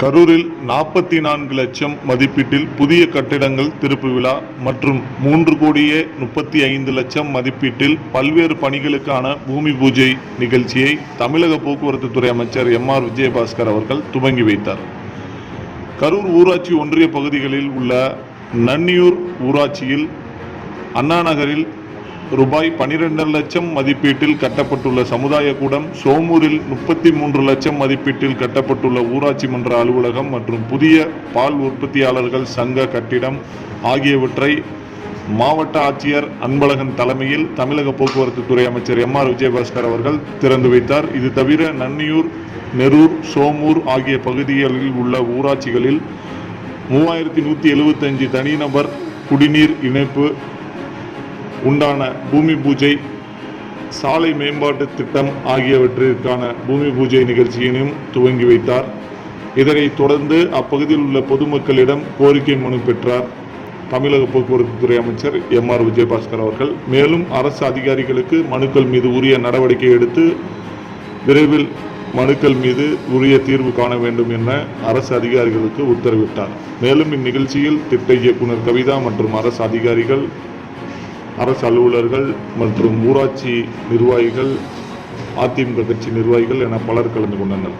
கரூரில் 44 லட்சம் மதிப்பீட்டில் புதிய கட்டிடங்கள் திறப்பு விழா மற்றும் 3,35 லட்சம் மதிப்பீட்டில் பல்வேறு பணிகளுக்கான பூமி பூஜை நிகழ்ச்சியை தமிழக போக்குவரத்து துறை அமைச்சர் எம்.ஆர். விஜயபாஸ்கர் அவர்கள் துவங்கி வைத்தார். கரூர் ஊராட்சி ஒன்றிய பகுதிகளில் உள்ள நன்னியூர் ஊராட்சியில் அண்ணா நகரில் ரூபாய் 12 லட்சம் மதிப்பீட்டில் கட்டப்பட்டுள்ள சமுதாய கூடம், சோமூரில் 33 லட்சம் மதிப்பீட்டில் கட்டப்பட்டுள்ள ஊராட்சி மன்ற அலுவலகம் மற்றும் புதிய பால் உற்பத்தியாளர்கள் சங்க கட்டிடம் ஆகியவற்றை மாவட்ட ஆட்சியர் அன்பழகன் தலைமையில் தமிழக போக்குவரத்து துறை அமைச்சர் எம்.ஆர். விஜயபாஸ்கர் அவர்கள் திறந்து வைத்தார். இது தவிர நன்னியூர், நெரூர், சோமூர் ஆகிய பகுதிகளில் உள்ள ஊராட்சிகளில் 3175 தனிநபர் குடிநீர் இணைப்பு உண்டான பூமி பூஜை, சாலை மேம்பாட்டு திட்டம் ஆகியவற்றிற்கான பூமி பூஜை நிகழ்ச்சியினையும் துவங்கி வைத்தார். இதனைத் தொடர்ந்து அப்பகுதியில் உள்ள பொதுமக்களிடம் கோரிக்கை மனு பெற்றார் தமிழக போக்குவரத்து துறை அமைச்சர் எம்.ஆர். விஜயபாஸ்கர் அவர்கள். மேலும் அரசு அதிகாரிகளுக்கு மனுக்கள் மீது உரிய நடவடிக்கை எடுத்து விரைவில் மனுக்கள் மீது உரிய தீர்வு காண வேண்டும் என அரசு அதிகாரிகளுக்கு உத்தரவிட்டார். மேலும் இந்நிகழ்ச்சியில் திட்ட இயக்குனர் கவிதா மற்றும் அரசு அதிகாரிகள், அரசு அலுவலர்கள் மற்றும் ஊராட்சி நிர்வாகிகள், அதிமுக கட்சி நிர்வாகிகள் என பலர் கலந்து கொண்டனர்.